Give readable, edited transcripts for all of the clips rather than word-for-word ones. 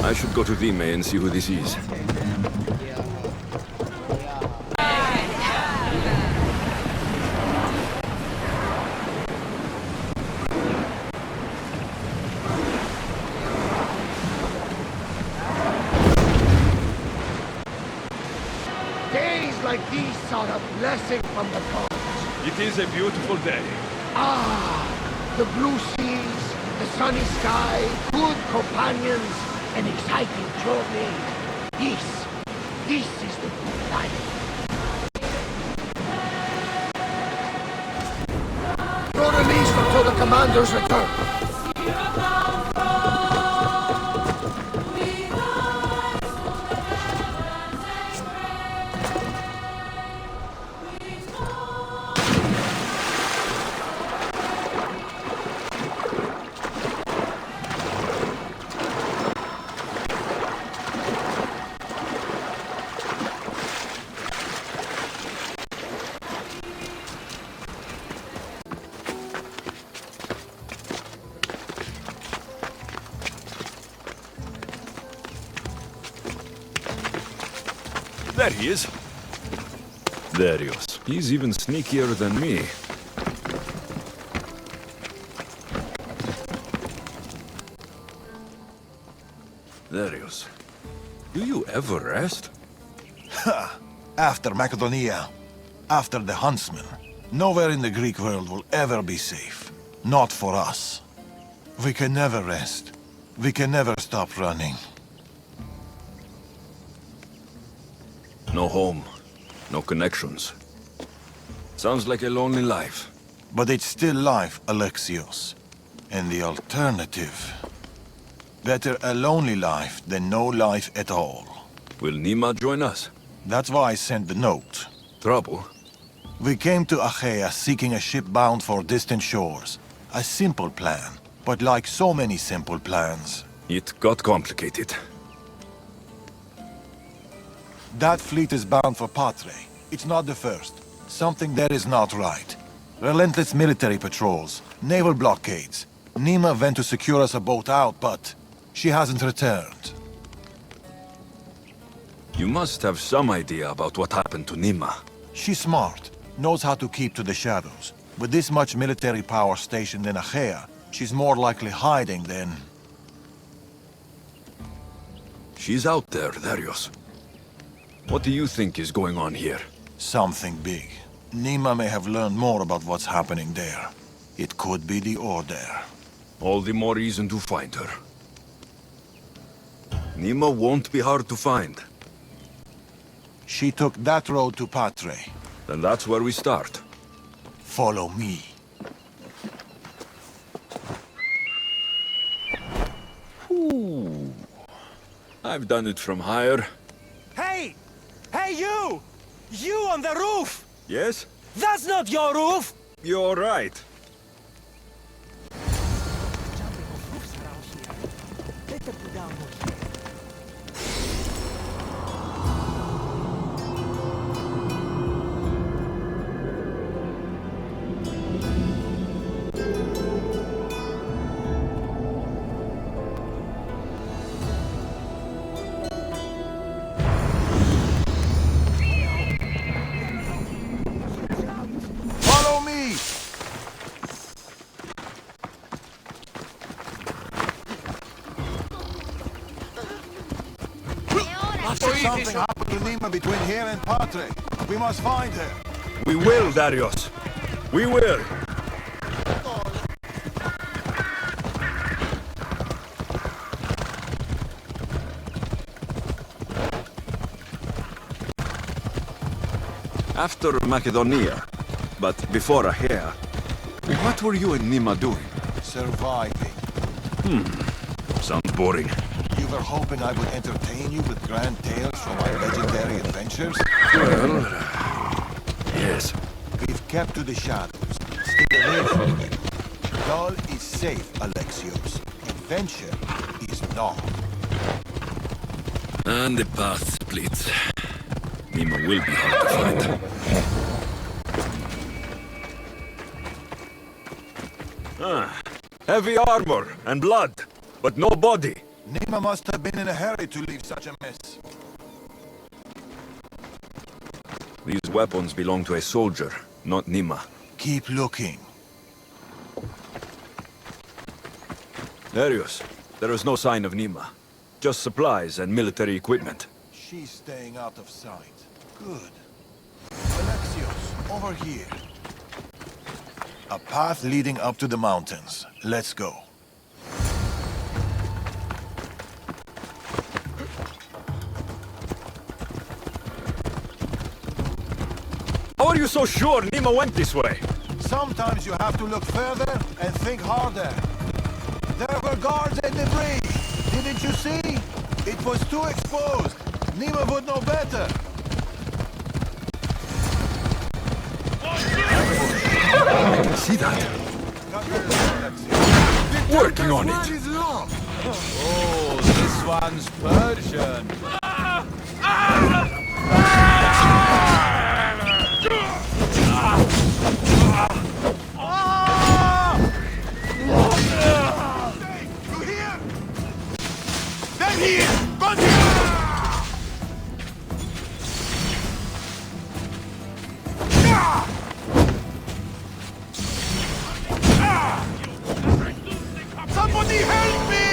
I should go to Dime and see who this is. Days like these are a blessing from the gods. It is a beautiful day. Ah, the blue seas, the sunny sky, good companions, an exciting journey. This is the good life. No release until the commander's return. There he is. Darius. He's even sneakier than me. Darius, do you ever rest? After Macedonia, after the Huntsman, nowhere in the Greek world will ever be safe. Not for us. We can never rest. We can never stop running. No home, no connections. Sounds like a lonely life. But it's still life, Alexios. And the alternative... Better a lonely life than no life at all. Will Nima join us? That's why I sent the note. Trouble? We came to Achaea seeking a ship bound for distant shores. A simple plan, but like so many simple plans... It got complicated. That fleet is bound for Patre. It's not the first. Something there is not right. Relentless military patrols, naval blockades. Nima went to secure us a boat out, but she hasn't returned. You must have some idea about what happened to Nima. She's smart, knows how to keep to the shadows. With this much military power stationed in Achaea, she's more likely hiding than... She's out there, Darius. What do you think is going on here? Something big. Nima may have learned more about what's happening there. It could be the Order. All the more reason to find her. Nima won't be hard to find. She took that road to Patre. Then that's where we start. Follow me. Ooh. I've done it from higher. Hey! Hey, you! You on the roof! Yes? That's not your roof! You're right. Follow me! Something happened to Nima between here and Patre. We must find her. We will, Darius. We will. After Macedonia, but before Achaea, what were you and Nima doing? Surviving. Sounds boring. You were hoping I would entertain you with grand tales from my legendary adventures? Well, yes. We've kept to the shadows. Stay away from them. Dull is safe, Alexios. Adventure is not. And the path splits. Nima will be hard to find. Heavy armor and blood, but no body. Nima must have been in a hurry to leave such a mess. These weapons belong to a soldier, not Nima. Keep looking. Darius, there is no sign of Nima. Just supplies and military equipment. She's staying out of sight. Good. Alexios, over here. A path leading up to the mountains. Let's go. How are you so sure Nima went this way? Sometimes you have to look further and think harder. There were guards and debris. Didn't you see? It was too exposed. Nima would know better. I can see that. Working on it. Oh, this one's Persian. Somebody help me!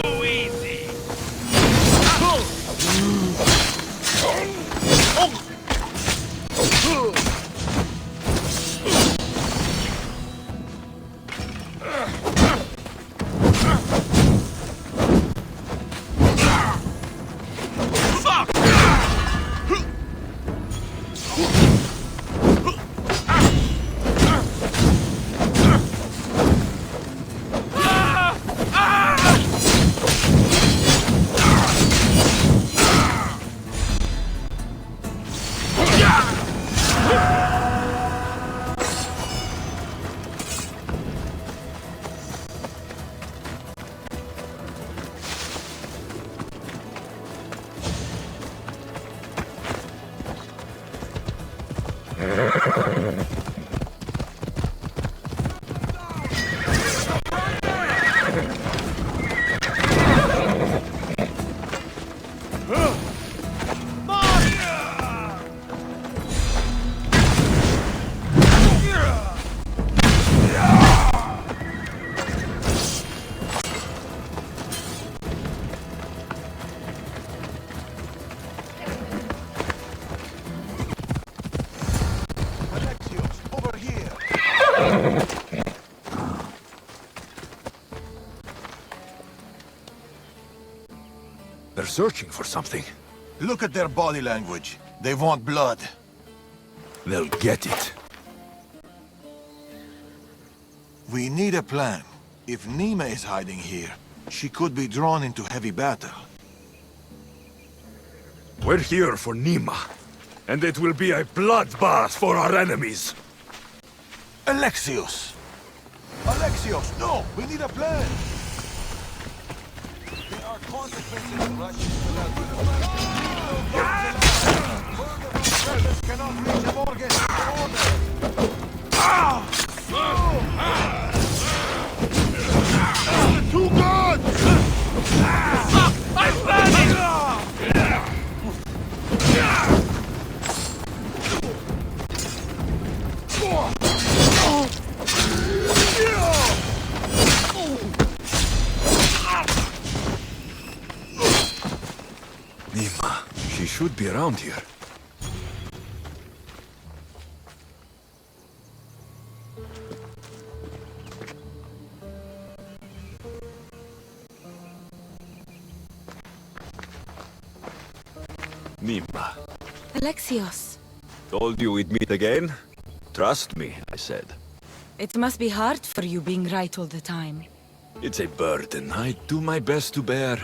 Too easy. Alexios, over here. They're searching for something. Look at their body language. They want blood. They'll get it. We need a plan. If Nima is hiding here, she could be drawn into heavy battle. We're here for Nima. And it will be a bloodbath for our enemies. Alexios! Alexios, no! We need a plan! There are consequences to rushing to that. Further cannot reach a Morgan. Too good! I'm burning! Nima, she should be around here. Nima, Alexios, told you we'd meet again? Trust me, I said. it must be hard for you being right all the time. It's a burden I do my best to bear.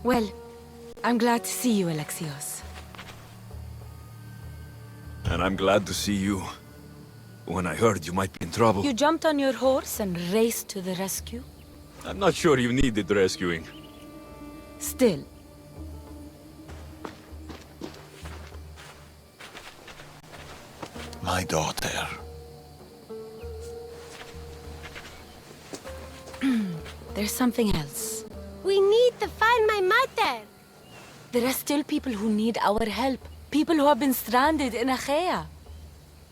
Well, I'm glad to see you, Alexios. And I'm glad to see you. When I heard you might be in trouble, You jumped on your horse and raced to the rescue? I'm not sure you needed rescuing. Still, My daughter. There's something else. We need to find my mother. There are still people who need our help. People who have been stranded in Achaea.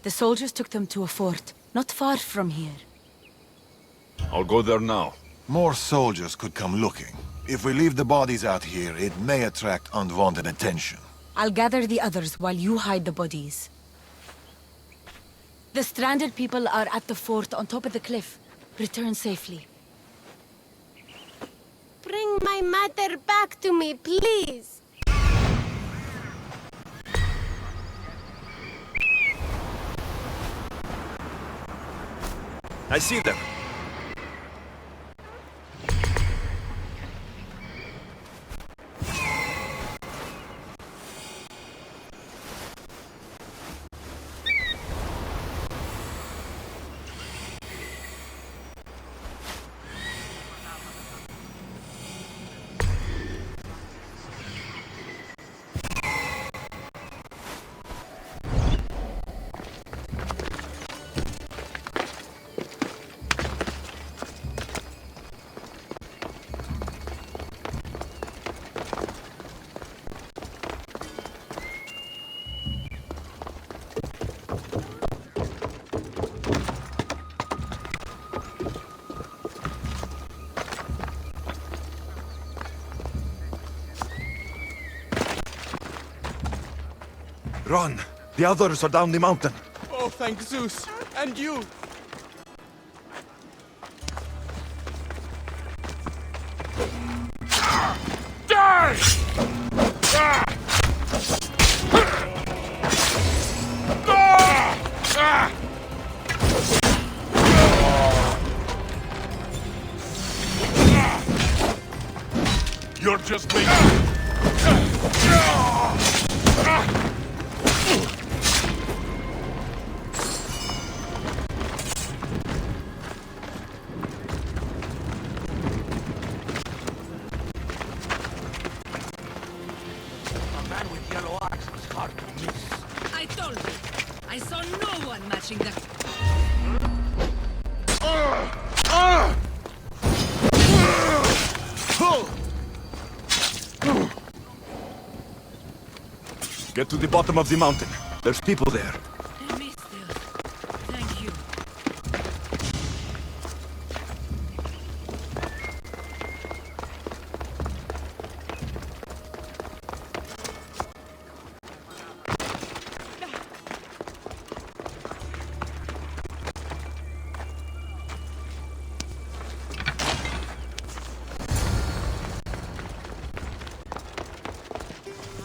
The soldiers took them to a fort, not far from here. I'll go there now. More soldiers could come looking. If we leave the bodies out here, it may attract unwanted attention. I'll gather the others while you hide the bodies. The stranded people are at the fort on top of the cliff. Return safely. Bring my mother back to me, please. I see them. Run! The others are down the mountain. Oh, thank Zeus. And you. You're just making... I told you. I saw no one matching that. Get to the bottom of the mountain. There's people there. I missed you. Thank you.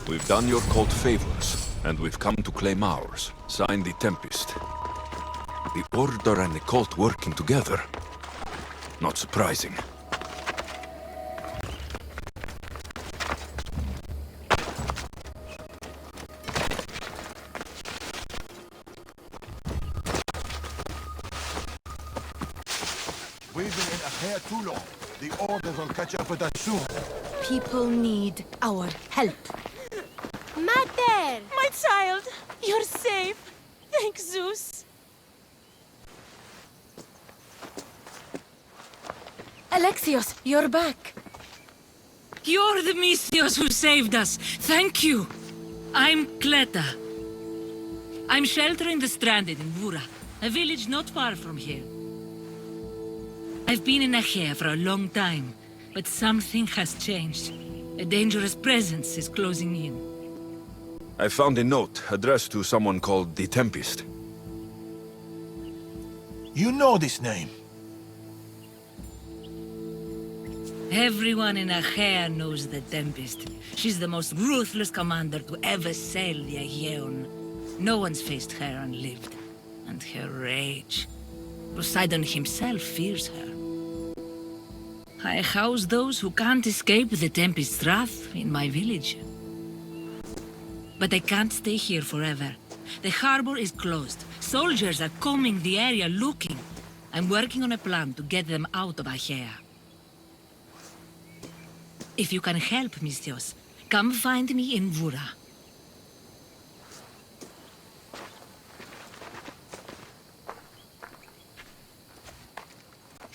We've done your cult favors, and we've come to claim ours. Sign the Tempest. The Order and the cult working together. Not surprising. We've been in Achaea too long. The Order will catch up with us soon. People need our help. Mother! My child, you're safe. Thank Zeus. Alexios, you're back. You're the Mystios who saved us. Thank you. I'm Cleta. I'm sheltering the stranded in Vura, a village not far from here. I've been in Achaea for a long time, but something has changed. A dangerous presence is closing in. I found a note addressed to someone called the Tempest. You know this name. Everyone in Achaea knows the Tempest. She's the most ruthless commander to ever sail the Aegean. No one's faced her and lived. And her rage. Poseidon himself fears her. I house those who can't escape the Tempest's wrath in my village. But I can't stay here forever. The harbor is closed. Soldiers are combing the area looking. I'm working on a plan to get them out of Achaea. If you can help, Mystios, come find me in Vura.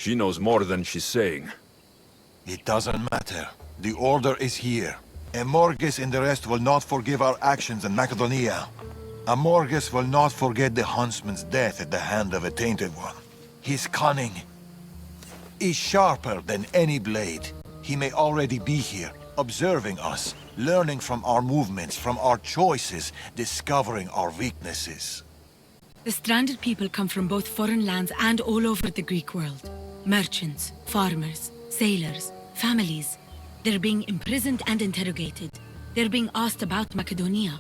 She knows more than she's saying. It doesn't matter. The Order is here. Amorges and the rest will not forgive our actions in Macedonia. Amorges will not forget the huntsman's death at the hand of a tainted one. His cunning is sharper than any blade. He may already be here, observing us, learning from our movements, from our choices, discovering our weaknesses. The stranded people come from both foreign lands and all over the Greek world. Merchants, farmers, sailors, families. They're being imprisoned and interrogated. They're being asked about Macedonia.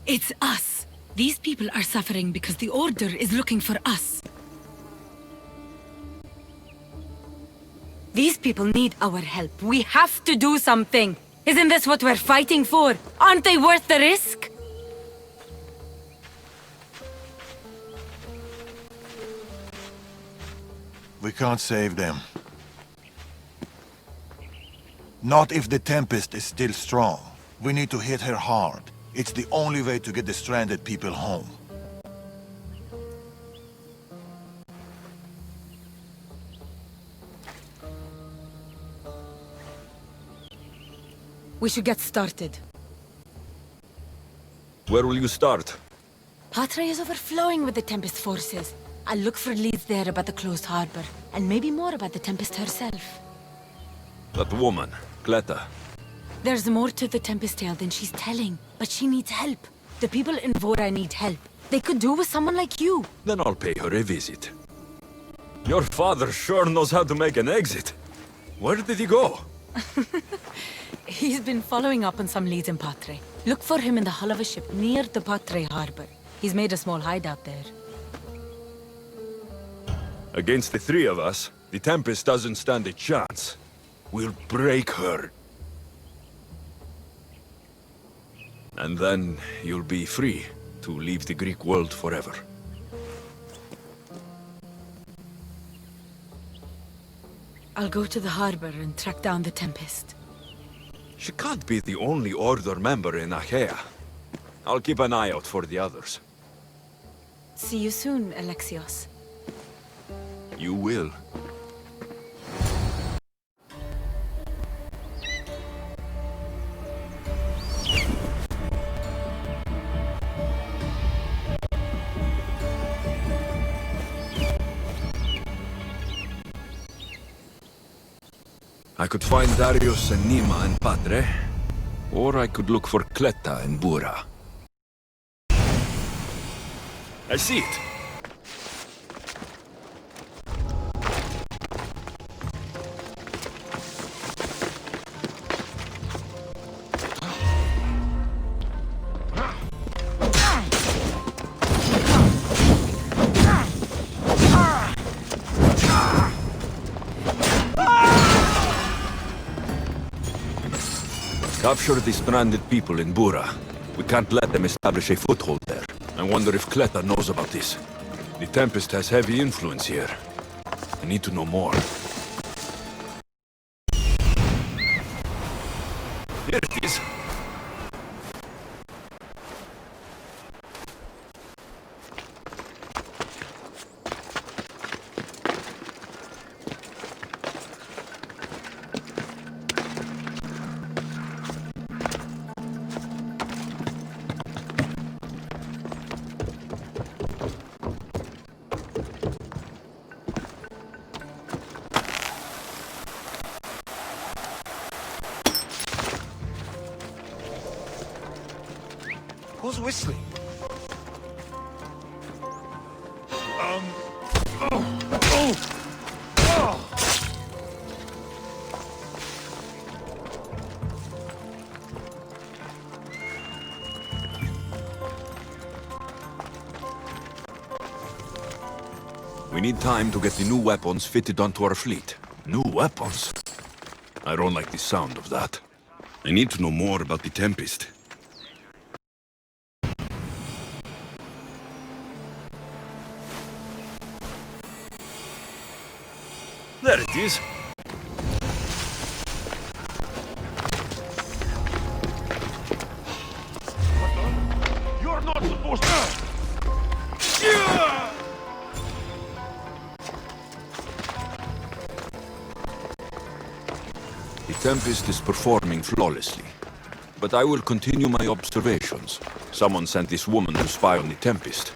It's us. These people are suffering because the Order is looking for us. These people need our help. We have to do something. Isn't this what we're fighting for? Aren't they worth the risk? We can't save them. Not if the Tempest is still strong. We need to hit her hard. It's the only way to get the stranded people home. We should get started. Where will you start? Patre is overflowing with the Tempest forces. I'll look for leads there about the closed harbor, and maybe more about the Tempest herself. That woman, Cleta. There's more to the Tempest tale than she's telling, but she needs help. The people in Vora need help. They could do with someone like you. Then I'll pay her a visit. Your father sure knows how to make an exit. Where did he go? He's been following up on some leads in Patre. Look for him in the hull of a ship near the Patre harbor. He's made a small hideout there. Against the three of us, the Tempest doesn't stand a chance. We'll break her. And then you'll be free to leave the Greek world forever. I'll go to the harbor and track down the Tempest. She can't be the only Order member in Achaea. I'll keep an eye out for the others. See you soon, Alexios. You will. I could find Darius and Nima in Patre, or I could look for Cleta in Bura. I see it! Capture the stranded people in Bura. We can't let them establish a foothold there. I wonder if Cleta knows about this. The Tempest has heavy influence here. I need to know more. Here it is. Who's whistling? We need time to get the new weapons fitted onto our fleet. New weapons? I don't like the sound of that. I need to know more about the Tempest. There it is. You're not supposed to... Tempest is performing flawlessly. But I will continue my observations. Someone sent this woman to spy on the Tempest.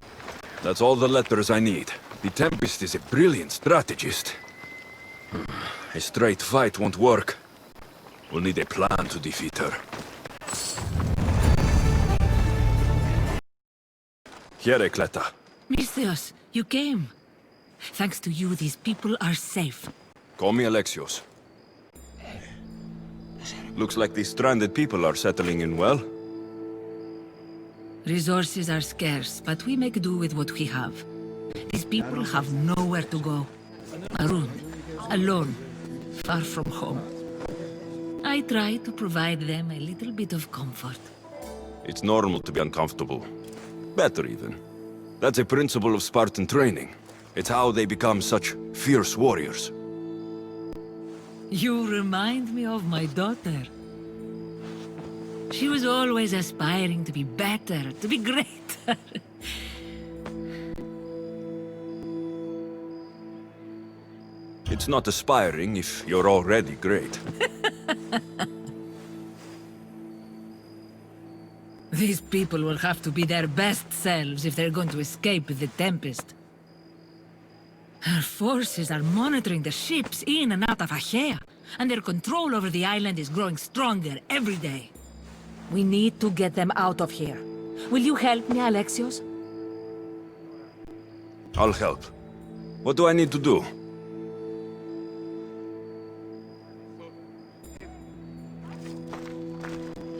That's all the letters I need. The Tempest is a brilliant strategist. A straight fight won't work. We'll need a plan to defeat her. Here, Cleta. Misthios, you came. Thanks to you, these people are safe. Call me Alexios. Looks like these stranded people are settling in well. Resources are scarce, but we make do with what we have. These people have nowhere to go. Marooned, alone, far from home. I try to provide them a little bit of comfort. It's normal to be uncomfortable. Better even. That's a principle of Spartan training. It's how they become such fierce warriors. You remind me of my daughter. She was always aspiring to be better, to be greater. It's not aspiring if you're already great. These people will have to be their best selves if they're going to escape the Tempest. Her forces are monitoring the ships in and out of Achaea, and their control over the island is growing stronger every day. We need to get them out of here. Will you help me, Alexios? I'll help. What do I need to do?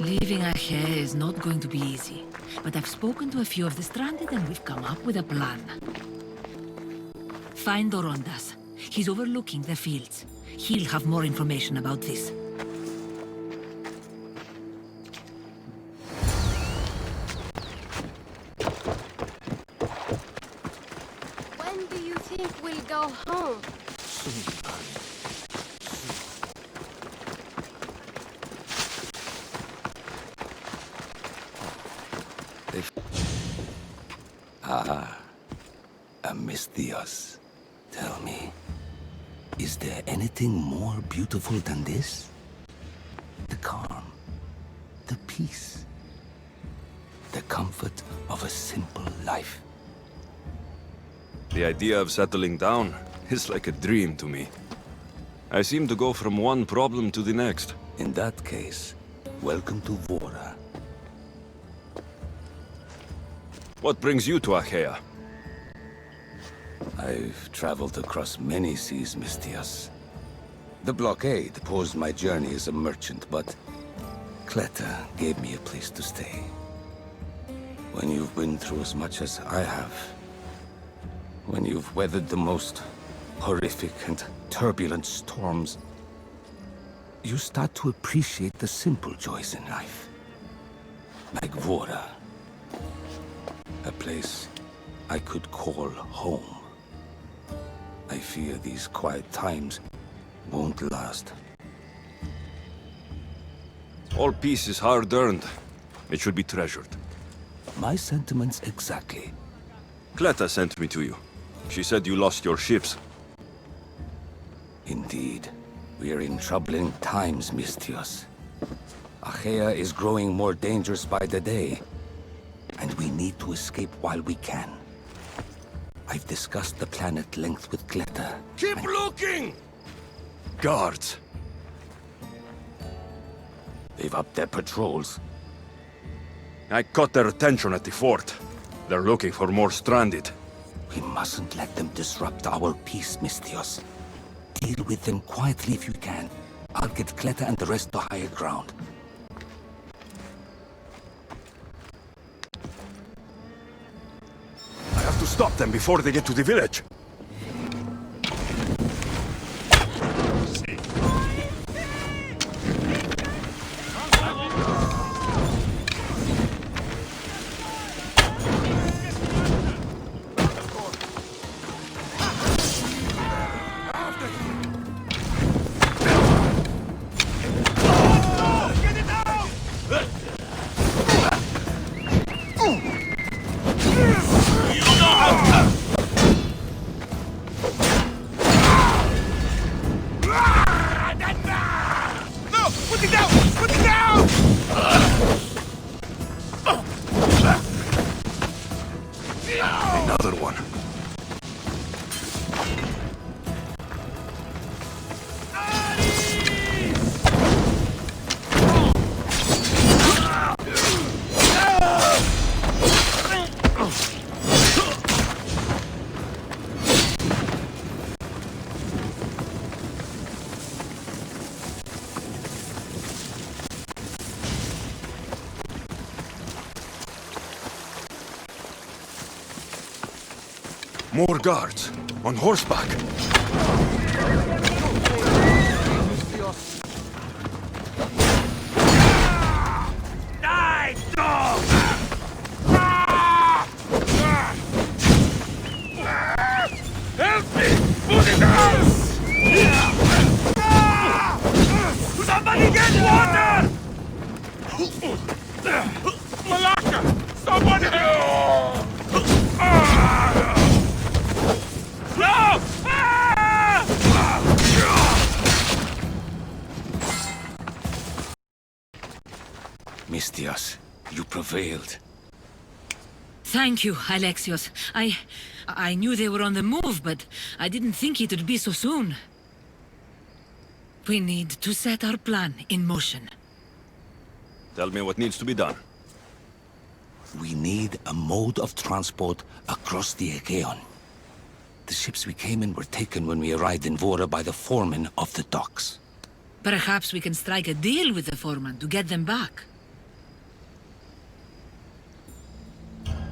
Leaving Achaea is not going to be easy, but I've spoken to a few of the stranded and we've come up with a plan. Find Dorondas. He's overlooking the fields. He'll have more information about this. When do you think we'll go home? Misthios, tell me, is there anything more beautiful than this? The calm, the peace, the comfort of a simple life. The idea of settling down is like a dream to me. I seem to go from one problem to the next. In that case, welcome to Vora. What brings you to Achaea? I've traveled across many seas, Misthios. The blockade posed my journey as a merchant, but Cleta gave me a place to stay. When you've been through as much as I have, when you've weathered the most horrific and turbulent storms, you start to appreciate the simple joys in life. Like Vora. A place I could call home. I fear these quiet times won't last. All peace is hard-earned. It should be treasured. My sentiments exactly. Cleta sent me to you. She said you lost your ships. Indeed. We are in troubling times, Misthios. Achaea is growing more dangerous by the day, and we need to escape while we can. I've discussed the plan at length with Cleta. Keep looking! Guards. They've upped their patrols. I caught their attention at the fort. They're looking for more stranded. We mustn't let them disrupt our peace, Misthios. Deal with them quietly if you can. I'll get Cleta and the rest to higher ground. I have to stop them before they get to the village. Another one. More guards, on horseback. Die, dog! Help me! Put it down! Somebody get water! Malaka! Someone help! No! Mistias, you prevailed. Thank you, Alexios. I knew they were on the move, but I didn't think it would be so soon. We need to set our plan in motion. Tell me what needs to be done. We need a mode of transport across the Aegean. The ships we came in were taken when we arrived in Vora by the foreman of the docks. Perhaps we can strike a deal with the foreman to get them back.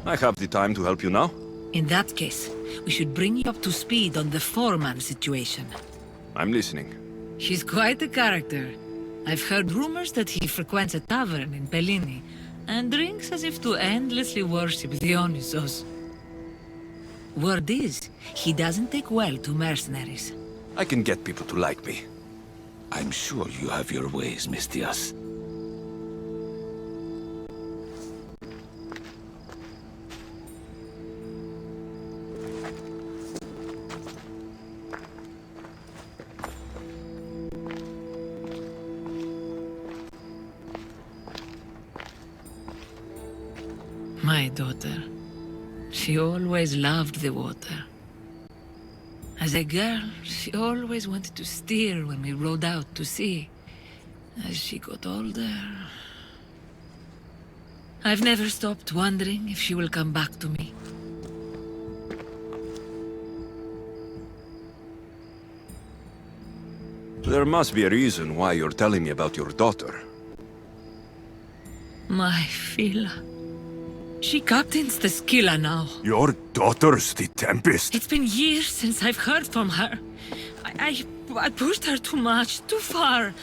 I have the time to help you now. In that case, we should bring you up to speed on the foreman situation. I'm listening. He's quite a character. I've heard rumors that he frequents a tavern in Pellini and drinks as if to endlessly worship Dionysos. Word is, he doesn't take well to mercenaries. I can get people to like me. I'm sure you have your ways, Mistias. My daughter. She always loved the water. As a girl, she always wanted to steer when we rode out to sea. As she got older... I've never stopped wondering if she will come back to me. There must be a reason why you're telling me about your daughter. My Fila. She captains the Scylla now. Your daughter's the Tempest? It's been years since I've heard from her. I pushed her too much, too far.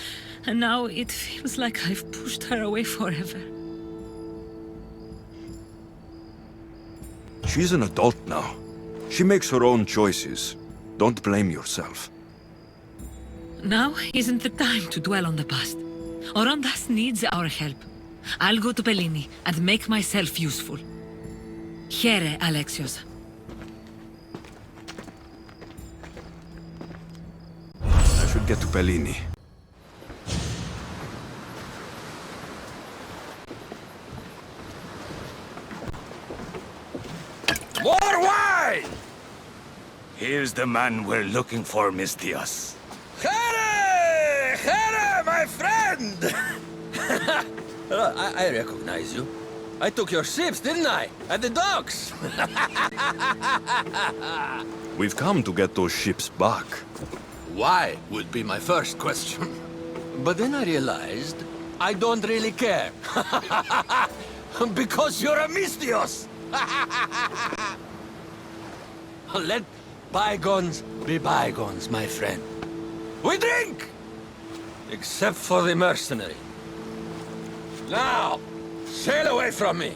And now it feels like I've pushed her away forever. She's an adult now. She makes her own choices. Don't blame yourself. Now isn't the time to dwell on the past. Orondas needs our help. I'll go to Pellini and make myself useful. Here, Alexios. I should get to Pellini. More wine! Here's the man we're looking for, Mistias. Here! Here, my friend! I recognize you. I took your ships, didn't I? At the docks! We've come to get those ships back. Why would be my first question. But then I realized I don't really care. Because you're a Mistios! Let bygones be bygones, my friend. We drink! Except for the mercenary. Now, sail away from me!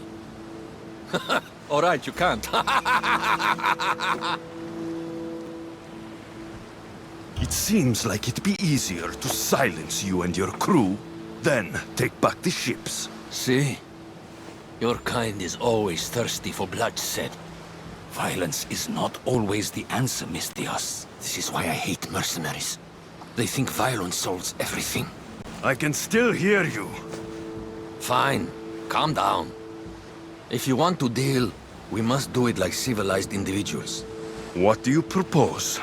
All right, you can't. It seems like it'd be easier to silence you and your crew, then take back the ships. See? Your kind is always thirsty for bloodshed. Violence is not always the answer, Mistias. This is why I hate mercenaries. They think violence solves everything. I can still hear you. Fine. Calm down. If you want to deal, We must do it like civilized individuals. What do you propose?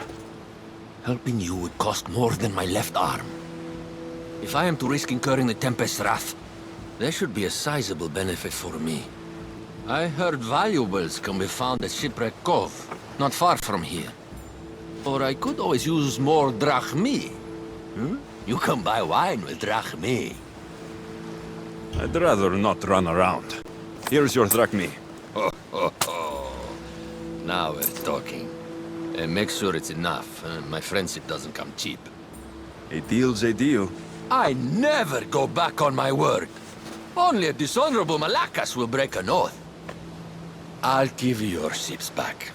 Helping you would cost more than my left arm. If I am to risk incurring the Tempest's wrath, there should be a sizable benefit for me. I heard valuables can be found at Shipwreck Cove, not far from here. Or I could always use more drachmi. You can buy wine with drachmi. I'd rather not run around. Here's your drachmi. Now we're talking. And make sure it's enough. My friendship doesn't come cheap. A deal's a deal. I never go back on my word. Only a dishonorable Malakas will break an oath. I'll give you your ships back.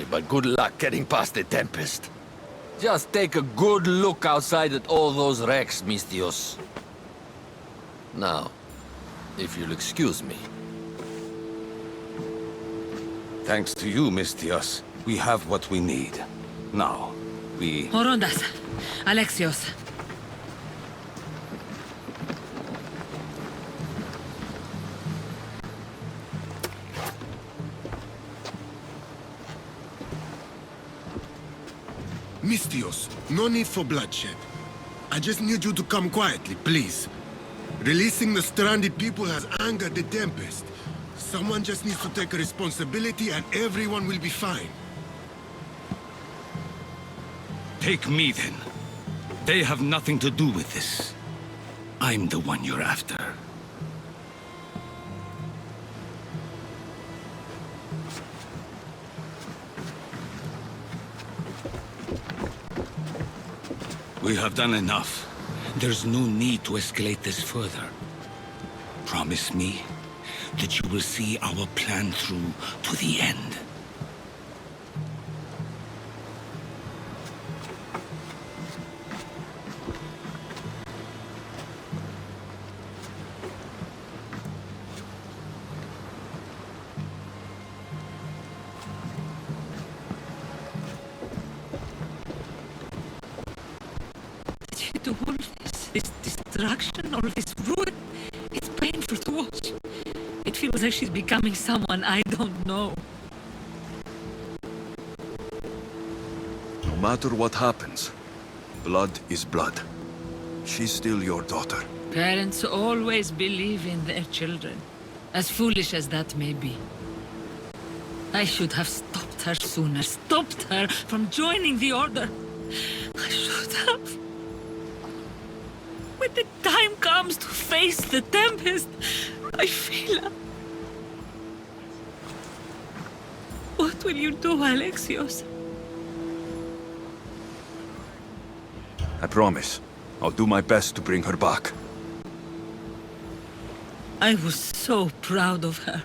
But good luck getting past the Tempest. Just take a good look outside at all those wrecks, Mistios. Now, if you'll excuse me. Thanks to you, Mistios, we have what we need. Now, we... Horondas. Alexios. Mistios, no need for bloodshed. I just need you to come quietly, please. Releasing the stranded people has angered the Tempest. Someone just needs to take responsibility and everyone will be fine. Take me, then. They have nothing to do with this. I'm the one you're after. We have done enough. There's no need to escalate this further. Promise me that you will see our plan through to the end. To all this destruction, all this ruin, it's painful to watch. It feels like she's becoming someone I don't know. No matter what happens, blood is blood. She's still your daughter. Parents always believe in their children, as foolish as that may be. I should have stopped her sooner, stopped her from joining the Order. I should have. When the time comes to face the Tempest, I feel... What will you do, Alexios? I promise. I'll do my best to bring her back. I was so proud of her.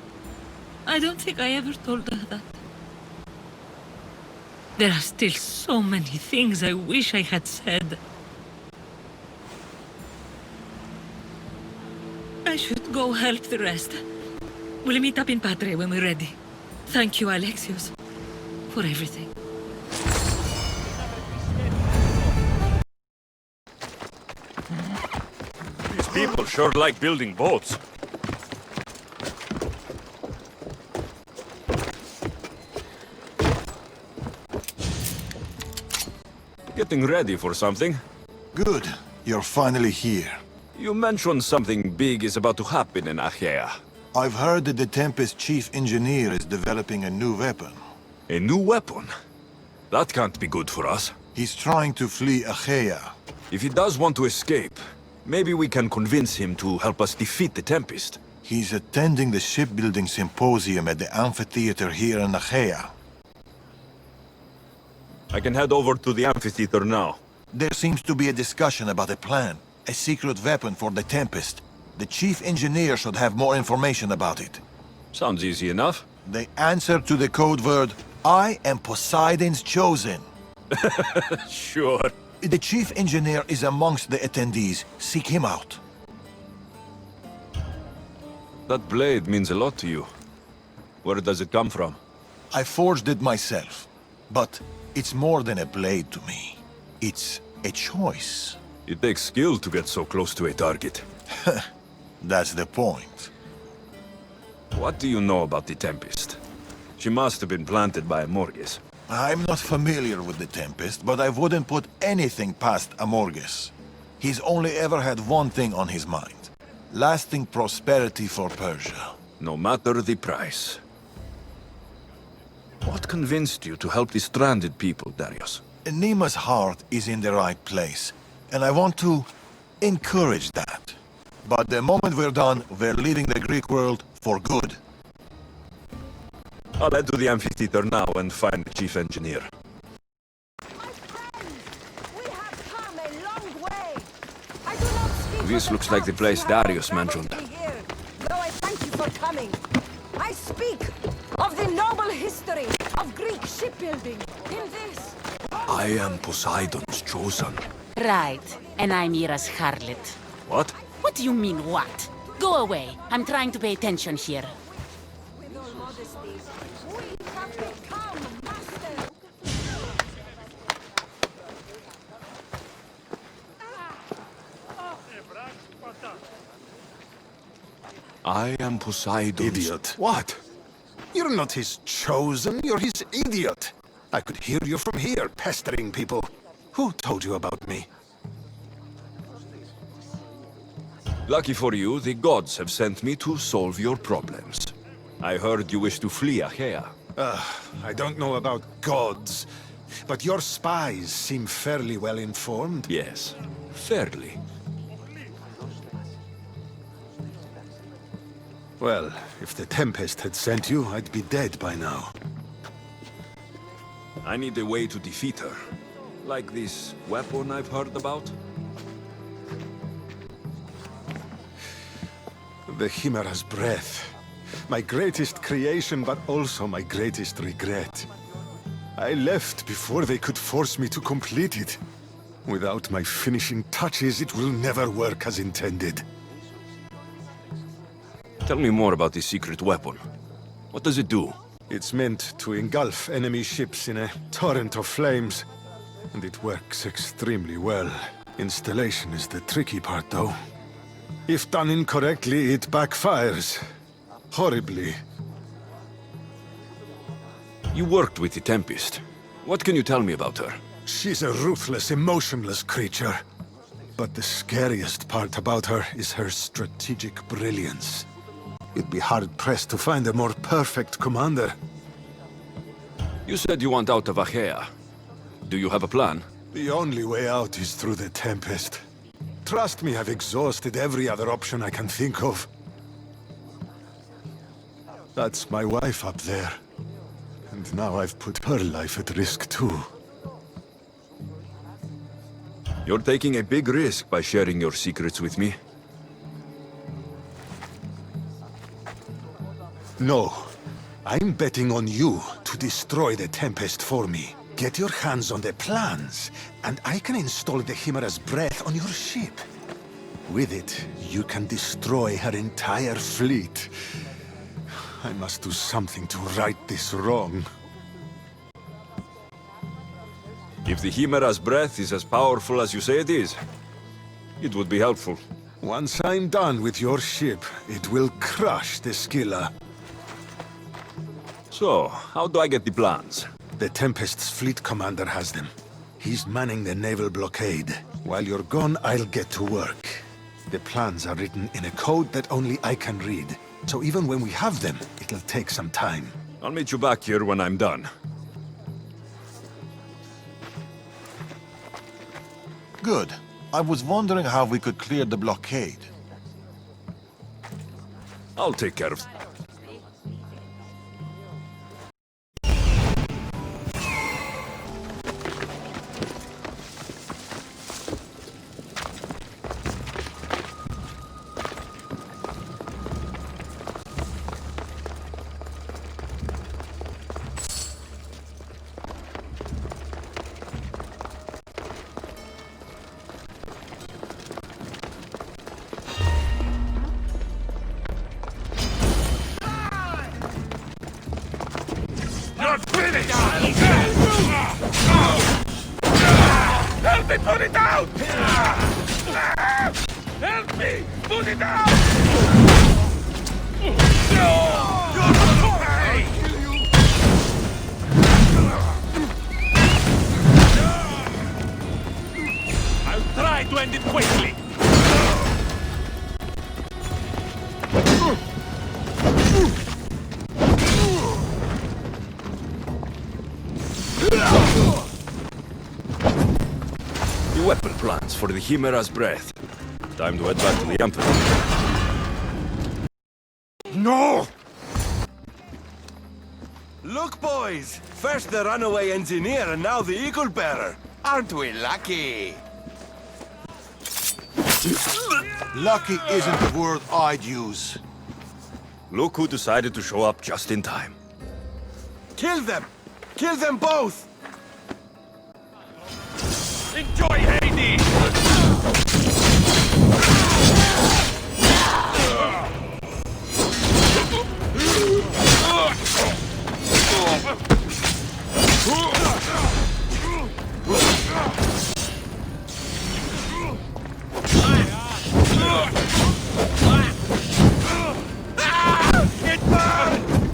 I don't think I ever told her that. There are still so many things I wish I had said. I should go help the rest. We'll meet up in Patre when we're ready. Thank you, Alexios, for everything. These people sure like building boats. Getting ready for something? Good. You're finally here. You mentioned something big is about to happen in Achaea. I've heard that the Tempest chief engineer is developing a new weapon. A new weapon? That can't be good for us. He's trying to flee Achaea. If he does want to escape, maybe we can convince him to help us defeat the Tempest. He's attending the shipbuilding symposium at the amphitheater here in Achaea. I can head over to the amphitheater now. There seems to be a discussion about a plan. A secret weapon for the Tempest. The chief engineer should have more information about it. Sounds easy enough. The answer to the code word, I am Poseidon's chosen. Sure. The chief engineer is amongst the attendees. Seek him out. That blade means a lot to you. Where does it come from? I forged it myself. But it's more than a blade to me. It's a choice. It takes skill to get so close to a target. That's the point. What do you know about the Tempest? She must have been planted by Amorges. I'm not familiar with the Tempest, but I wouldn't put anything past Amorges. He's only ever had one thing on his mind. Lasting prosperity for Persia. No matter the price. What convinced you to help the stranded people, Darius? Nima's heart is in the right place, and I want to encourage that. But the moment we're done, we're leaving the Greek world for good. I'll head to the amphitheater now and find the chief engineer. This looks like the place Darius mentioned. Though I thank you for coming. I speak of the noble history of Greek shipbuilding in this. I am Poseidon's chosen. Right, and I'm Mira's harlot. What? What do you mean, what? Go away. I'm trying to pay attention here. With all modesty, we have become masters. I am Poseidon's... Idiot. What? You're not his chosen, you're his idiot. I could hear you from here, pestering people. Who told you about me? Lucky for you, the gods have sent me to solve your problems. I heard you wish to flee Achaea. I don't know about gods, but your spies seem fairly well informed. Yes, fairly. Well, if the Tempest had sent you, I'd be dead by now. I need a way to defeat her. Like this weapon I've heard about? The Chimera's breath. My greatest creation, but also my greatest regret. I left before they could force me to complete it. Without my finishing touches, it will never work as intended. Tell me more about this secret weapon. What does it do? It's meant to engulf enemy ships in a torrent of flames. And it works extremely well. Installation is the tricky part, though. If done incorrectly, it backfires. Horribly. You worked with the Tempest. What can you tell me about her? She's a ruthless, emotionless creature. But the scariest part about her is her strategic brilliance. You'd be hard-pressed to find a more perfect commander. You said you want out of Achaea. Do you have a plan? The only way out is through the Tempest. Trust me, I've exhausted every other option I can think of. That's my wife up there. And now I've put her life at risk too. You're taking a big risk by sharing your secrets with me. No. I'm betting on you to destroy the Tempest for me. Get your hands on the plans, and I can install the Chimera's breath on your ship. With it, you can destroy her entire fleet. I must do something to right this wrong. If the Chimera's breath is as powerful as you say it is, it would be helpful. Once I'm done with your ship, it will crush the Scylla. So, how do I get the plans? The Tempest's fleet commander has them. He's manning the naval blockade. While you're gone, I'll get to work. The plans are written in a code that only I can read. So even when we have them, it'll take some time. I'll meet you back here when I'm done. Good. I was wondering how we could clear the blockade. I'll take care of... Help me put it down! Help me put it down! You're gonna pay! weapon plans for the Chimera's breath. Time to head back to the Emperor. No! Look, boys! First the runaway engineer and now the eagle bearer. Aren't we lucky? Lucky isn't the word I'd use. Look who decided to show up just in time. Kill them! Kill them both! Enjoy Hades! It burned!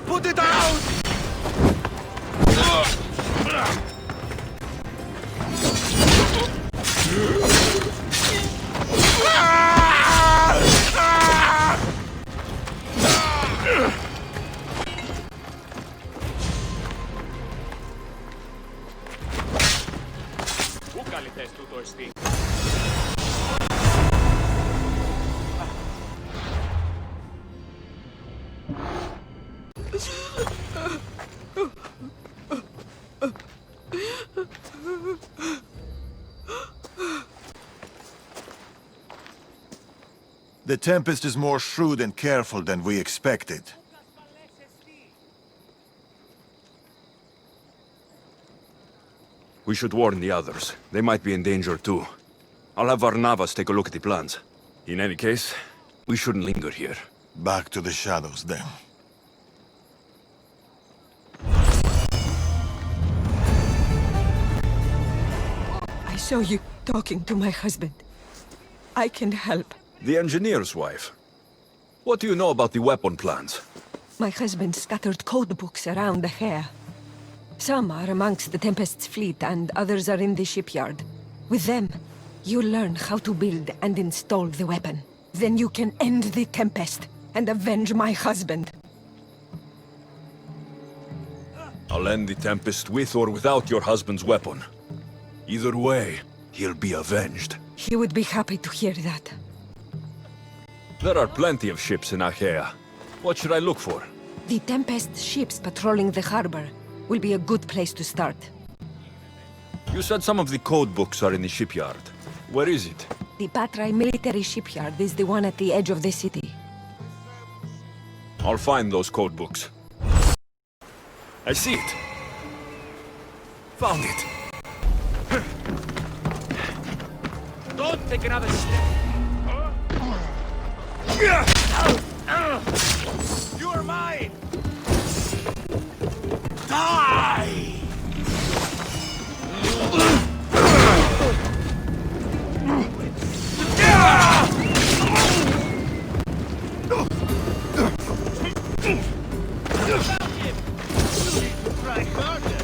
Put it out! Πού καλυτές τούτο εστί? The Tempest is more shrewd and careful than we expected. We should warn the others. They might be in danger too. I'll have Varnavas take a look at the plans. In any case, we shouldn't linger here. Back to the shadows, then. I saw you talking to my husband. I can help. The engineer's wife. What do you know about the weapon plans? My husband scattered code books around the hair. Some are amongst the Tempest's fleet, and others are in the shipyard. With them, you learn how to build and install the weapon. Then you can end the Tempest and avenge my husband. I'll end the Tempest with or without your husband's weapon. Either way, he'll be avenged. He would be happy to hear that. There are plenty of ships in Achaea. What should I look for? The Tempest ships patrolling the harbor will be a good place to start. You said some of the code books are in the shipyard. Where is it? The Patrai military shipyard is the one at the edge of the city. I'll find those code books. I see it. Found it. Don't take another step! You are mine! Die! Try harder!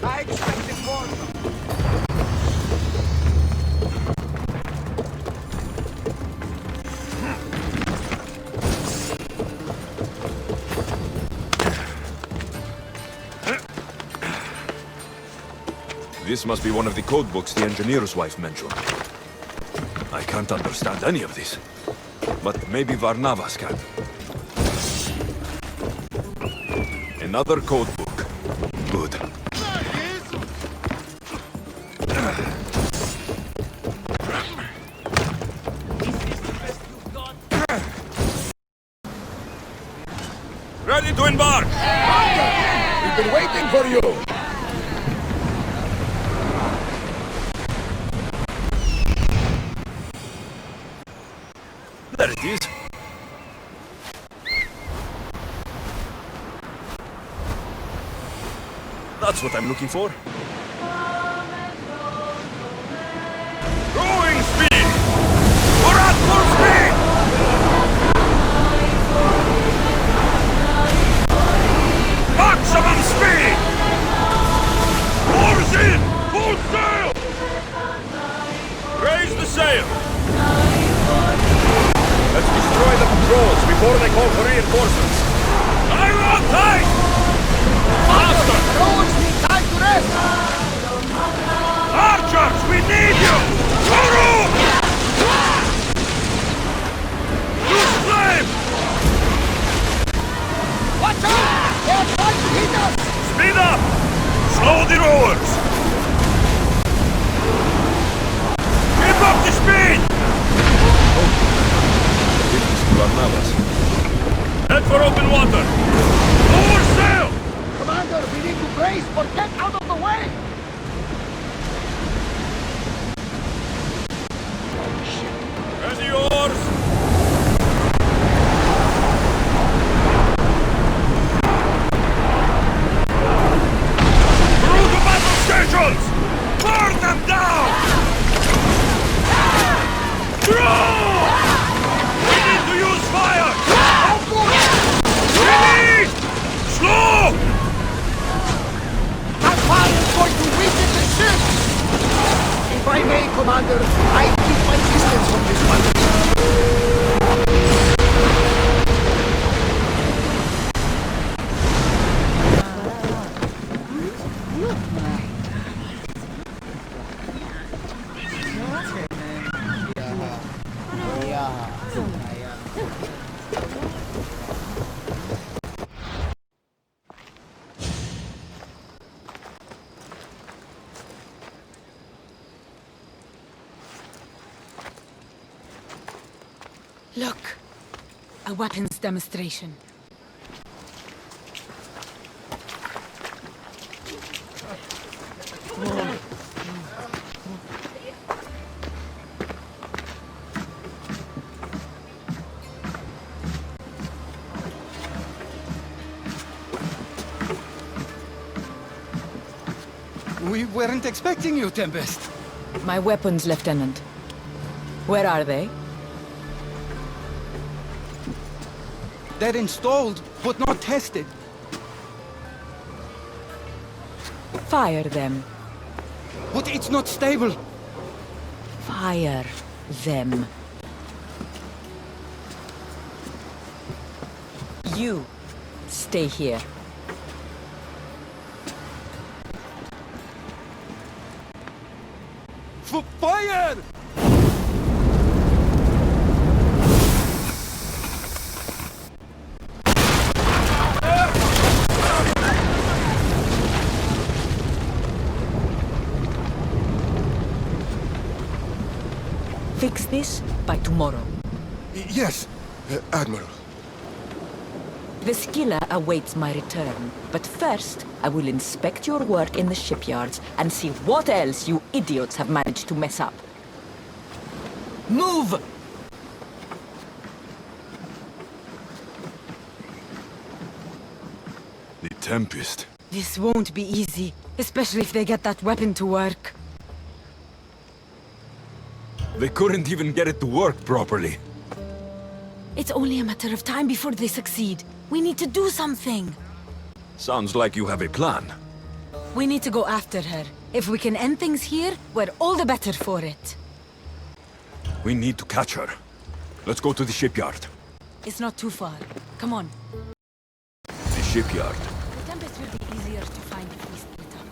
I expected more. This must be one of the code books the engineer's wife mentioned. I can't understand any of this. But maybe Varnavas can. Another code book. Good. Ready to embark! We've been waiting for you! There it is. That's what I'm looking for. Growing speed! We're at full speed! Maximum speed! Oars in! Full sail! Raise the sail! Let's destroy the patrols before they call for reinforcements. Fire on tight! Faster! Patrols need time to rest! Archers, we need you! Through! Use flame! Watch out! They're trying to hit us! Speed up! Slow the rowers! Keep up the speed! Head for open water! Lower sail! Commander, we need to brace or get out of the way! Ready oars! Through the battle stations! Burn them down! Throw! We need to use fire! Ready! Slow! That fire is going to weaken the ship! If I may, Commander, I keep my distance from this one. Look, a weapons demonstration. We weren't expecting you, Tempest. My weapons, Lieutenant. Where are they? They're installed, but not tested. Fire them. But it's not stable. Fire them. You stay here. Fire! Fix this by tomorrow. Yes, Admiral. The skiller awaits my return. But first, I will inspect your work in the shipyards and see what else you idiots have managed to mess up. Move! The Tempest. This won't be easy, especially if they get that weapon to work. They couldn't even get it to work properly. It's only a matter of time before they succeed. We need to do something. Sounds like you have a plan. We need to go after her. If we can end things here, we're all the better for it. We need to catch her. Let's go to the shipyard. It's not too far. Come on. The shipyard. The Tempest will be easier to find if we split up.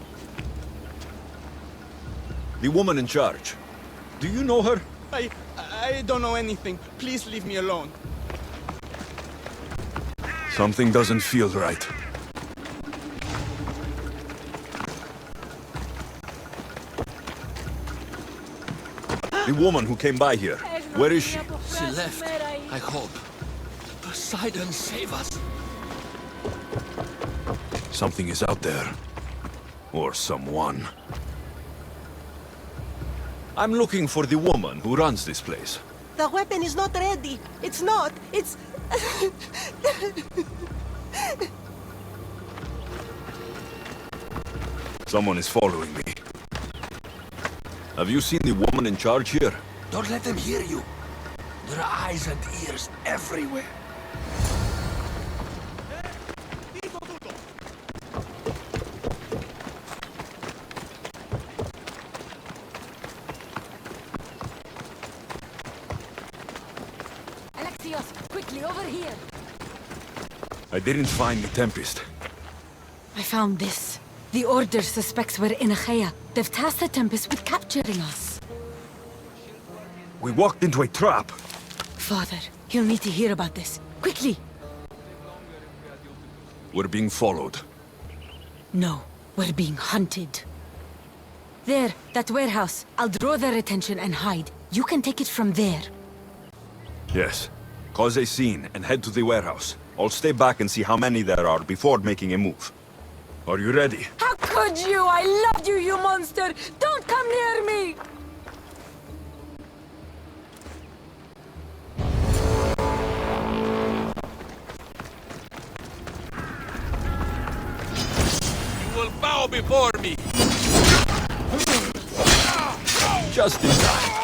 The woman in charge. Do you know her? I don't know anything. Please leave me alone. Something doesn't feel right. The woman who came by here. Where is she? She left, I hope. Poseidon, save us. Something is out there. Or someone. I'm looking for the woman who runs this place. The weapon is not ready. It's not. It's... Someone is following me. Have you seen the woman in charge here? Don't let them hear you. There are eyes and ears everywhere. Quickly, over here! I didn't find the Tempest. I found this. The Order suspects we're in Achaea. They've tasked the Tempest with capturing us. We walked into a trap. Father, he'll need to hear about this. Quickly! We're being followed. No, we're being hunted. There, that warehouse. I'll draw their attention and hide. You can take it from there. Yes. Cause a scene and head to the warehouse. I'll stay back and see how many there are before making a move. Are you ready? How could you? I loved you, you monster! Don't come near me! You will bow before me! Just in time.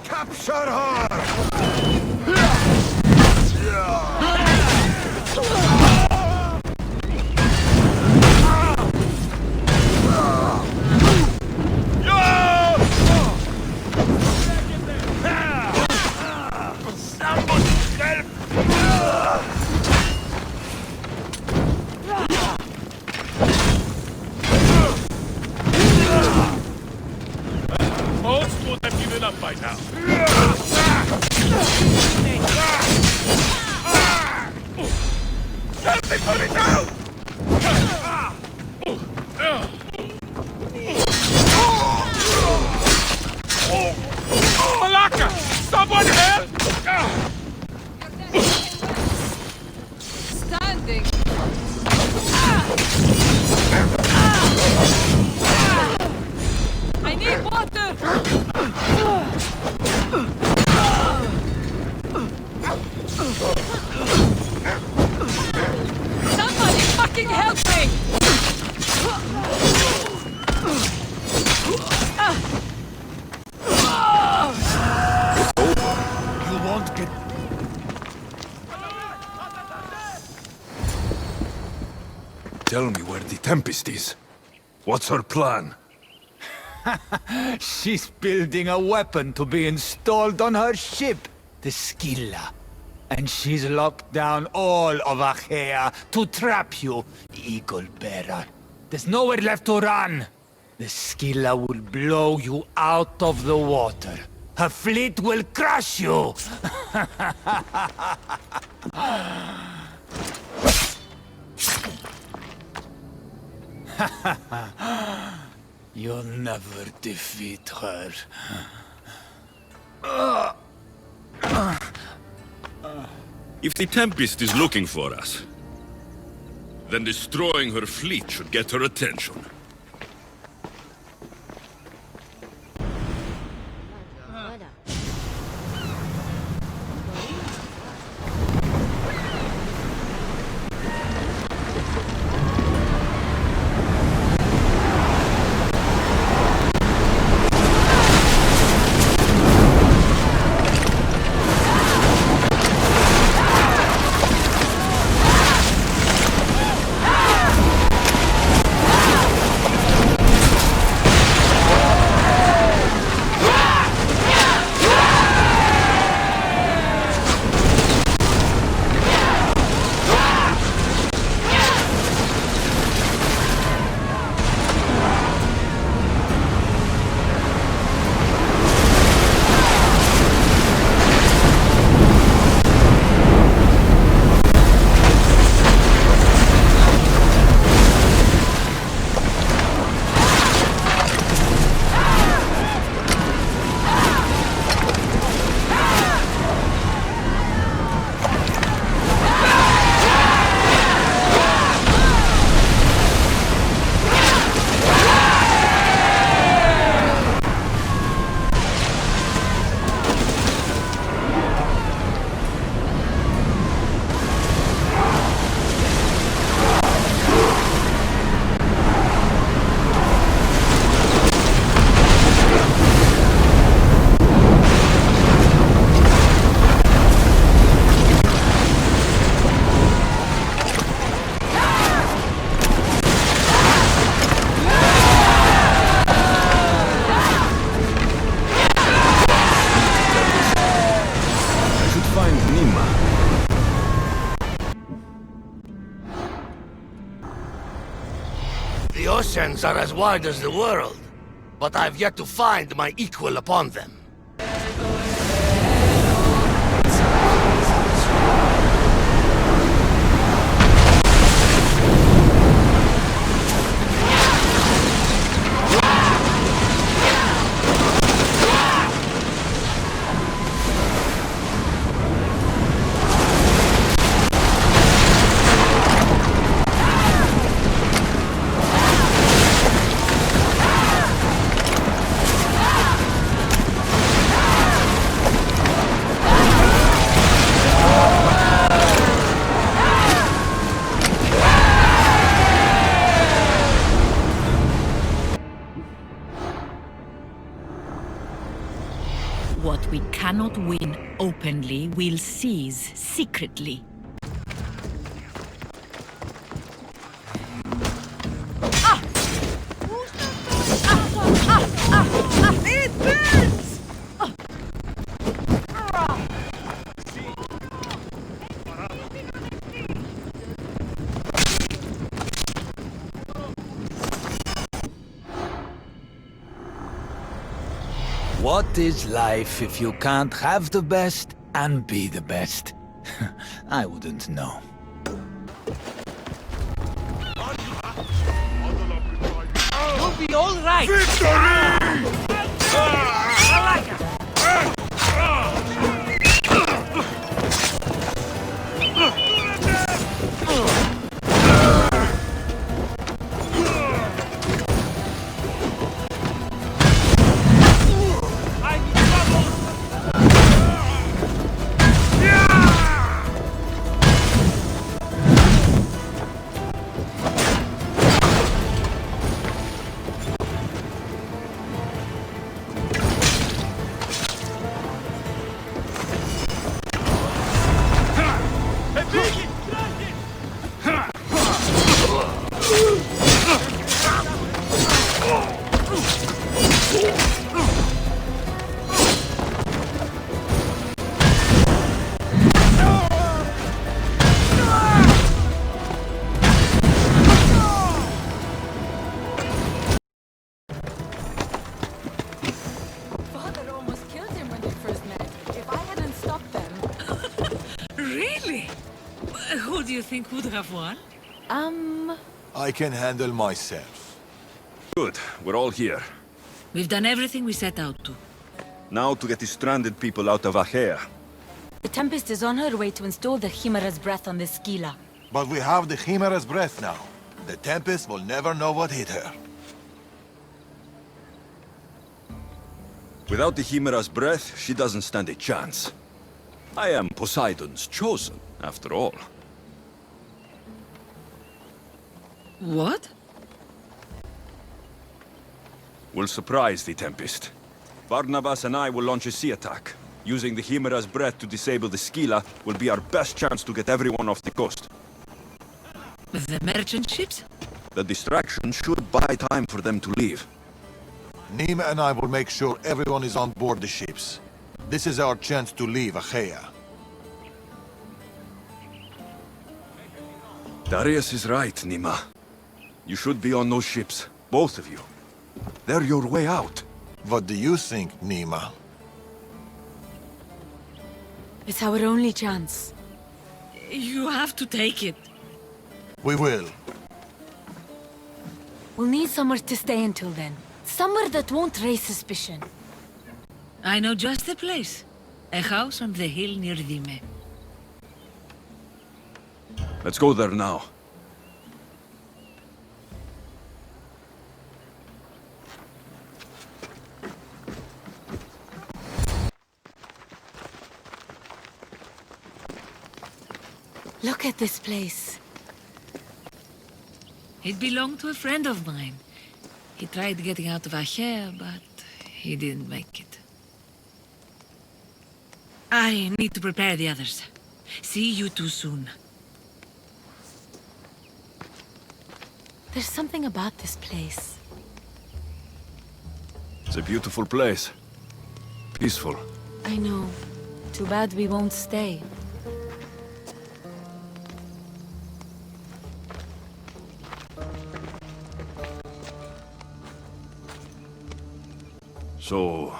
Capture her! Somebody help! Most would have given up by now. Help me put it down! Malaka! Someone help! Standing! I need water! Somebody fucking help me! You won't get... Tell me where the Tempest is. What's her plan? She's building a weapon to be installed on her ship, the Scylla. And she's locked down all of Achaea to trap you, Eagle Bearer. There's nowhere left to run. The Scylla will blow you out of the water. Her fleet will crush you! You'll never defeat her. If the Tempest is looking for us, then destroying her fleet should get her attention. oceans are as wide as the world, but I've yet to find my equal upon them. What we cannot win openly, we'll seize secretly. It burns! What is life if you can't have the best and be the best? I wouldn't know. You'll be all right! I like it! Father almost killed him when they first met. If I hadn't stopped them... Really? Who do you think would have won? I can handle myself. Good, we're all here. We've done everything we set out to. Now to get the stranded people out of Achaea. The Tempest is on her way to install the Chimera's breath on the Scylla. But we have the Chimera's breath now. The Tempest will never know what hit her. Without the Chimera's breath, she doesn't stand a chance. I am Poseidon's chosen, after all. What? We'll surprise the Tempest. Barnabas and I will launch a sea attack. Using the Chimera's breath to disable the Scylla will be our best chance to get everyone off the coast. The merchant ships? The distraction should buy time for them to leave. Nima and I will make sure everyone is on board the ships. This is our chance to leave Achaea. Darius is right, Nima. You should be on those ships, both of you. They're your way out. What do you think, Nima? It's our only chance. You have to take it. We will. We'll need somewhere to stay until then. Somewhere that won't raise suspicion. I know just the place. A house on the hill near Dime. Let's go there now. Look at this place. It belonged to a friend of mine. He tried getting out of Achaea, but he didn't make it. I need to prepare the others. See you two soon. There's something about this place. It's a beautiful place. Peaceful. I know. Too bad we won't stay. So,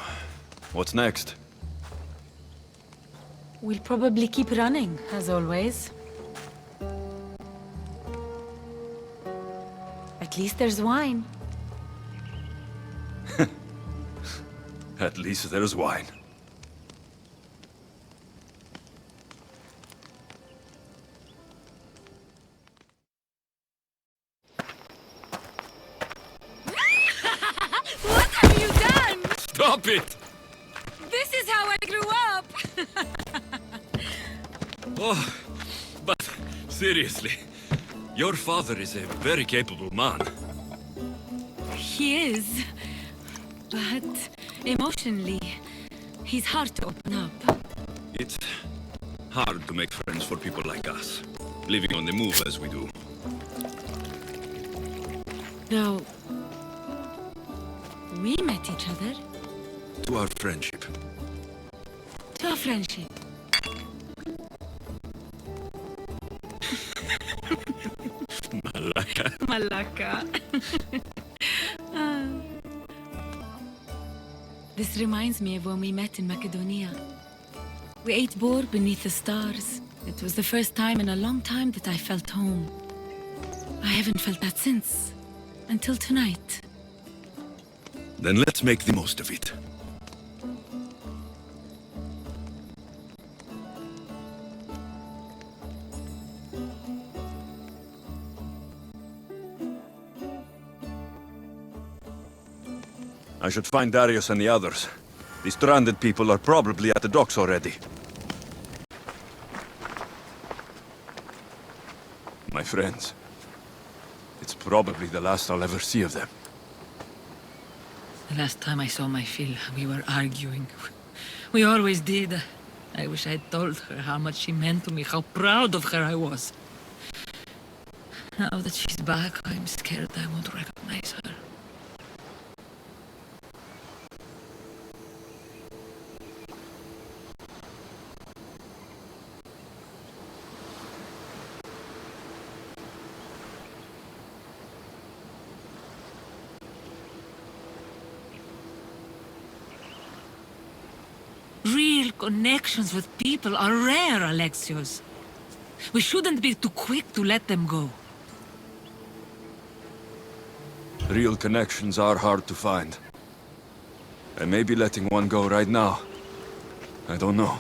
what's next? We'll probably keep running, as always. At least there's wine. At least there's wine. What have you done? Stop it! This is how I grew up! Oh, but seriously, your father is a very capable man. He is. But emotionally, he's hard to open up. It's hard to make friends for people like us, living on the move as we do. Though, we met each other. To our friendship. To our friendship. Malaka. Malaka. This reminds me of when we met in Macedonia. We ate boar beneath the stars. It was the first time in a long time that I felt home. I haven't felt that since. Until tonight. Then let's make the most of it. I should find Darius and the others. The stranded people are probably at the docks already. My friends. It's probably the last I'll ever see of them. The last time I saw my Phil, we were arguing. We always did. I wish I'd told her how much she meant to me, how proud of her I was. Now that she's back, I'm scared I won't recognize her. Real connections with people are rare, Alexios. We shouldn't be too quick to let them go. Real connections are hard to find. I may be letting one go right now. I don't know.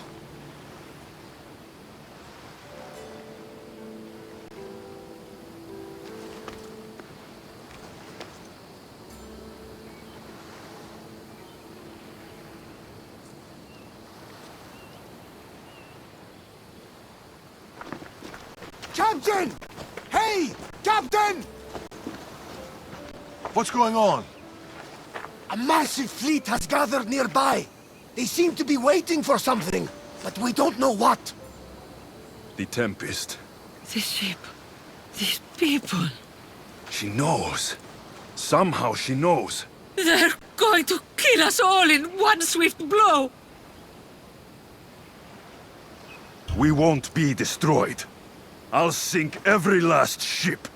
Captain! Hey! Captain! What's going on? A massive fleet has gathered nearby. They seem to be waiting for something, but we don't know what. The Tempest. This ship... these people... She knows. Somehow she knows. They're going to kill us all in one swift blow! We won't be destroyed. I'll sink every last ship.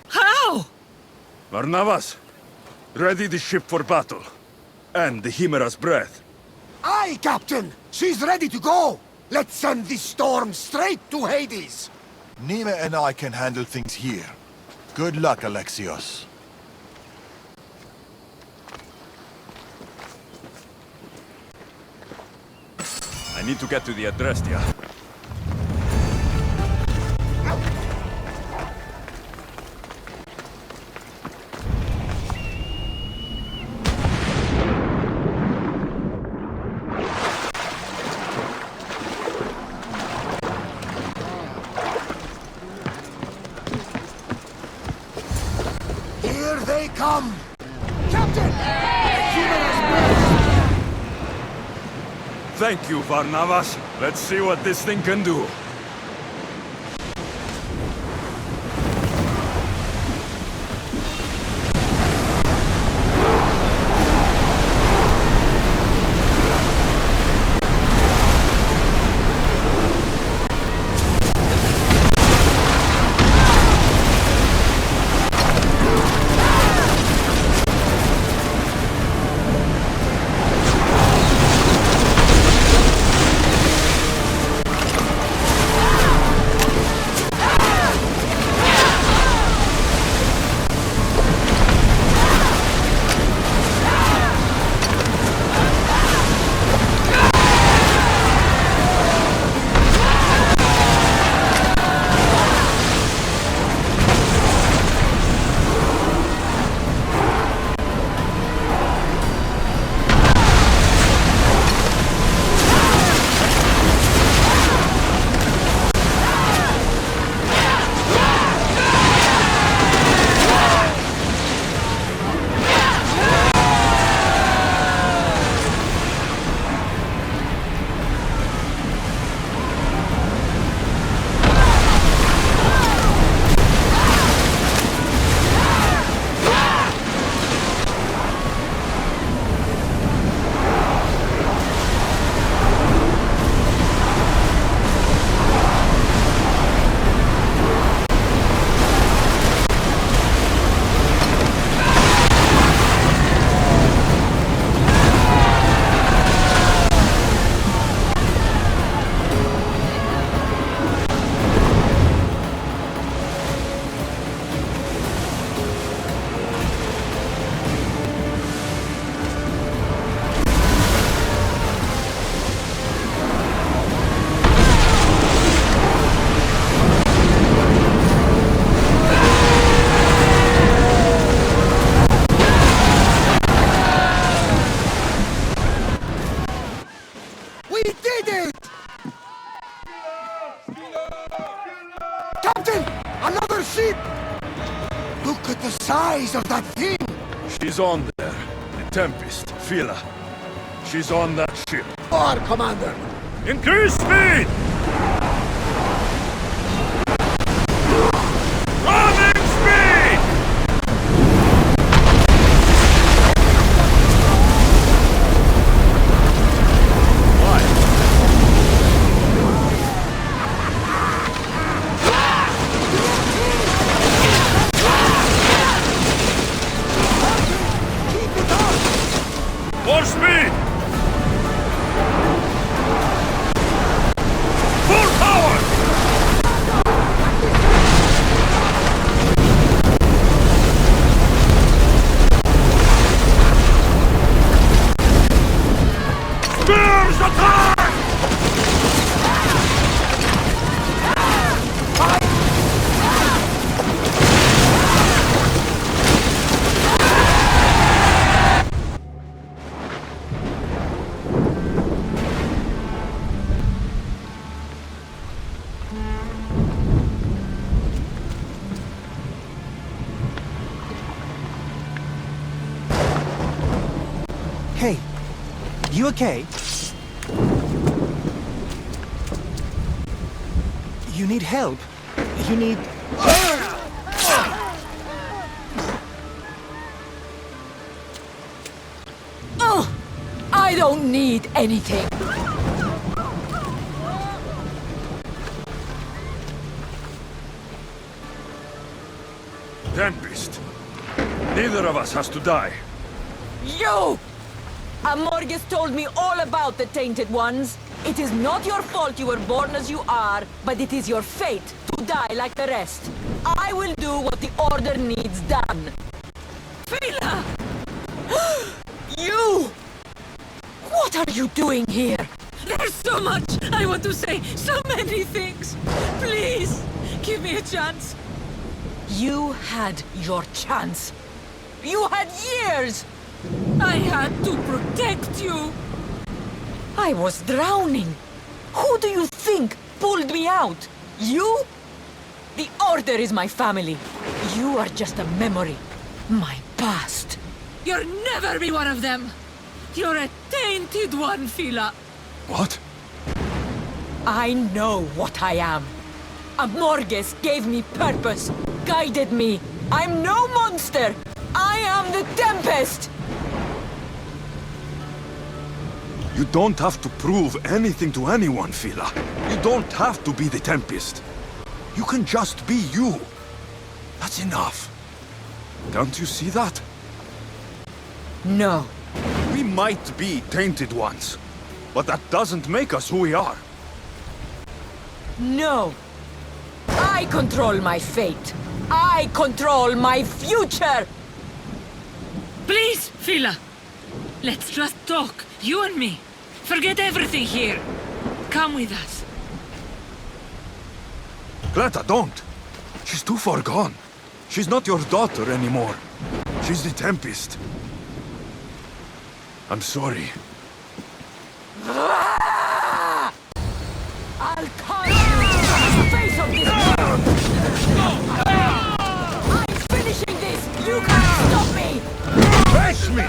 How? Barnabas, ready the ship for battle. And the Chimera's breath. Aye, Captain! She's ready to go! Let's send this storm straight to Hades! Nima and I can handle things here. Good luck, Alexios. I need to get to the Adrestia. Here they come! Captain! Thank you, Barnabas. Let's see what this thing can do. ship! Look at the size of that thing! She's on there. The Tempest, Phila. She's on that ship. More, Commander! Increase speed! Running speed! More speed! Full power! Spears attack! Hey, you okay? You need help? You need... Oh! I don't need anything. Tempest. Neither of us has to die. You! Amorges told me all about the Tainted Ones. It is not your fault you were born as you are, but it is your fate to die like the rest. I will do what the Order needs done. Phila! You! What are you doing here? There's so much I want to say, so many things. Please, give me a chance. You had your chance. You had years! I had to protect you. I was drowning. Who do you think pulled me out? You? The Order is my family. You are just a memory. My past. You'll never be one of them. You're a tainted one, Phila. What? I know what I am. Amorges gave me purpose, guided me. I'm no monster. I am the Tempest. You don't have to prove anything to anyone, Phila. You don't have to be the Tempest. You can just be you. That's enough. Can't you see that? No. We might be tainted ones, but that doesn't make us who we are. No. I control my fate. I control my future. Please, Phila. Let's just talk, you and me. Forget everything here. Come with us. Cleta, don't. She's too far gone. She's not your daughter anymore. She's the Tempest. I'm sorry. I'll carve you to the face of this world! I'm finishing this! You can't stop me! Face me!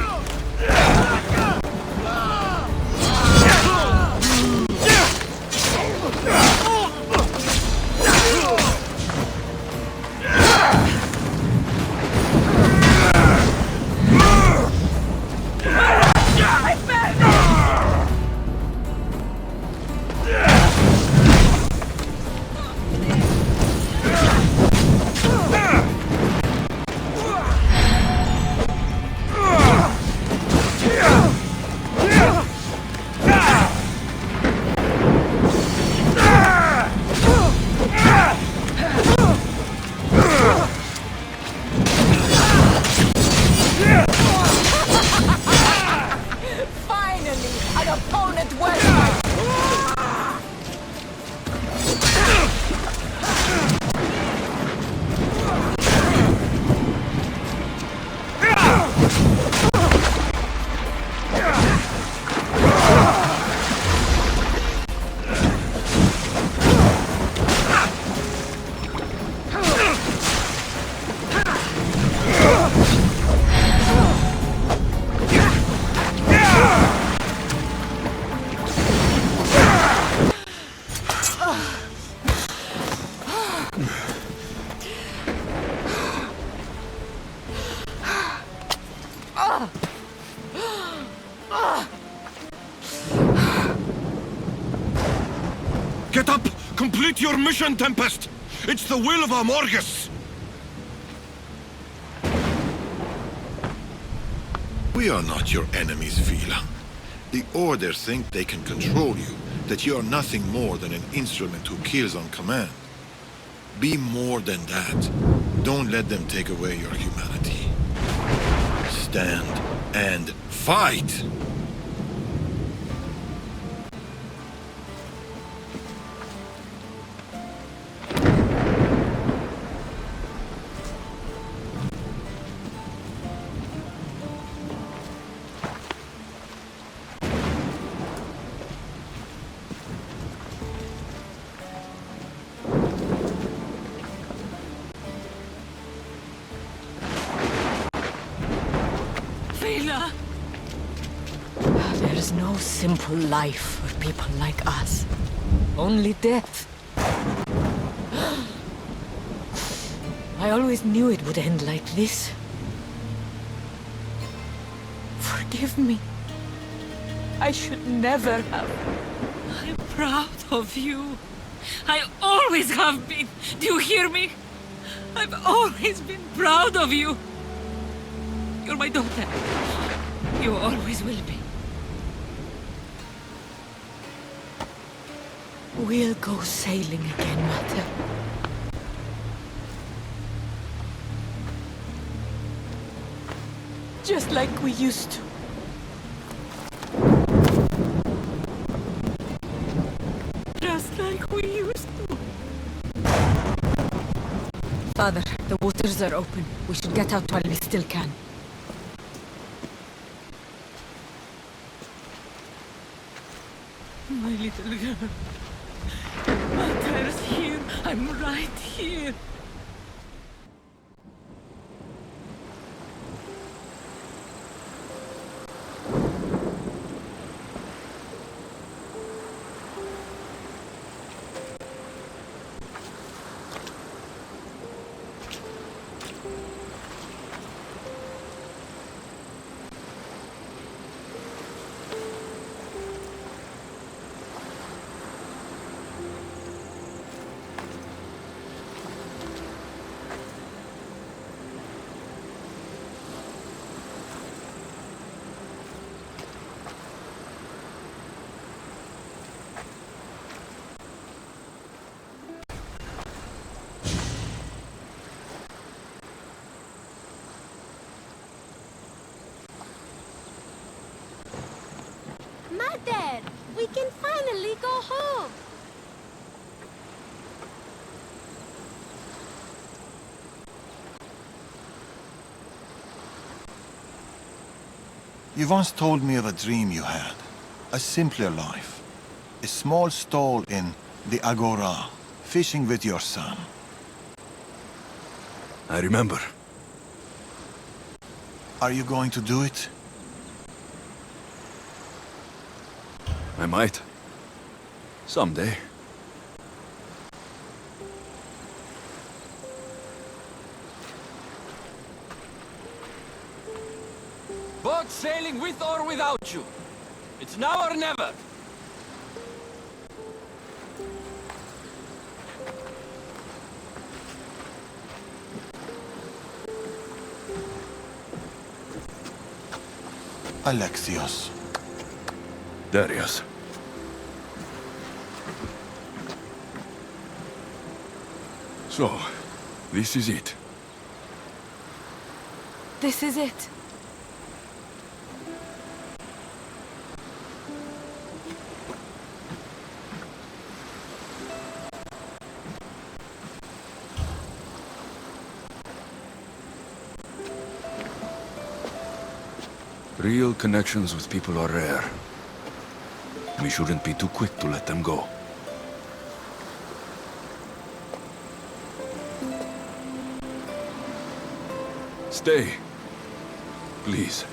Get up! Complete your mission, Tempest! It's the will of Amorgus! We are not your enemies, Vila. The Order think they can control you, that you are nothing more than an instrument who kills on command. Be more than that. Don't let them take away your humanity. Stand and fight! There's no simple life for people like us. Only death. I always knew it would end like this. Forgive me. I should never have. I'm proud of you. I always have been. Do you hear me? I've always been proud of you. You're my daughter. You always will be. We'll go sailing again, Mother. Just like we used to. Just like we used to. Father, the waters are open. We should get out while we still can. My little girl. Mother's here. I'm right here. Mother, we can finally go home. You once told me of a dream you had. A simpler life. A small stall in the Agora, fishing with your son. I remember. Are you going to do it? I might. Someday. Boat sailing with or without you. It's now or never. Alexios. Darius. So, this is it. This is it. Real connections with people are rare. We shouldn't be too quick to let them go. Stay. Please.